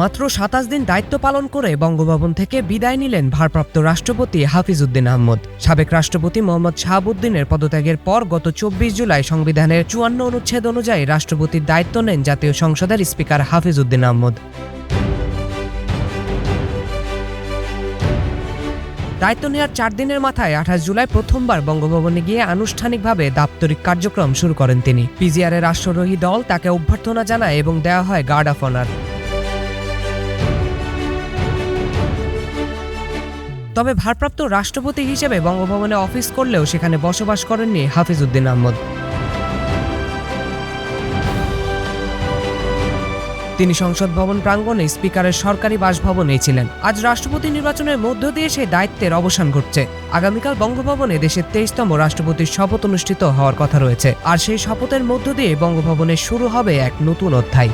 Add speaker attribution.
Speaker 1: মাত্র ২৭ দিন দায়িত্ব পালন করে বঙ্গভবন থেকে বিদায় নিলেন ভারপ্রাপ্ত রাষ্ট্রপতি হাফিজ উদ্দিন আহমদ। সাবেক রাষ্ট্রপতি মোহাম্মদ শাহাবুদ্দিনের পদত্যাগের পর গত ২৪ জুলাই সংবিধানের ৫৪ অনুচ্ছেদ অনুযায়ী রাষ্ট্রপতির দায়িত্ব নেন জাতীয় সংসদের স্পিকার হাফিজ উদ্দিন আহমদ। দায়িত্ব নেওয়ার ৪ দিনের মাথায় ২৮ জুলাই প্রথমবার বঙ্গভবনে গিয়ে আনুষ্ঠানিকভাবে দাপ্তরিক কার্যক্রম শুরু করেন তিনি। পিজিআরের রাষ্ট্রদ্রোহী দল তাকে অভ্যর্থনা জানায় এবং দেওয়া হয় গার্ড অফ অনার। তবে ভারপ্রাপ্ত রাষ্ট্রপতি হিসেবে বঙ্গভবনে অফিস করলেও সেখানে বসবাস করেননি হাফিজ উদ্দিন আহমদ। তিনি সংসদ ভবন প্রাঙ্গণে স্পিকারের সরকারি বাসভবনেই ছিলেন। আজ রাষ্ট্রপতি নির্বাচনের মধ্য দিয়ে সেই দায়িত্বের অবসান ঘটছে। আগামীকাল বঙ্গভবনে দেশের ২৩তম রাষ্ট্রপতির শপথ অনুষ্ঠিত হওয়ার কথা রয়েছে, আর সেই শপথের মধ্য দিয়ে বঙ্গভবনে শুরু হবে এক নতুন অধ্যায়।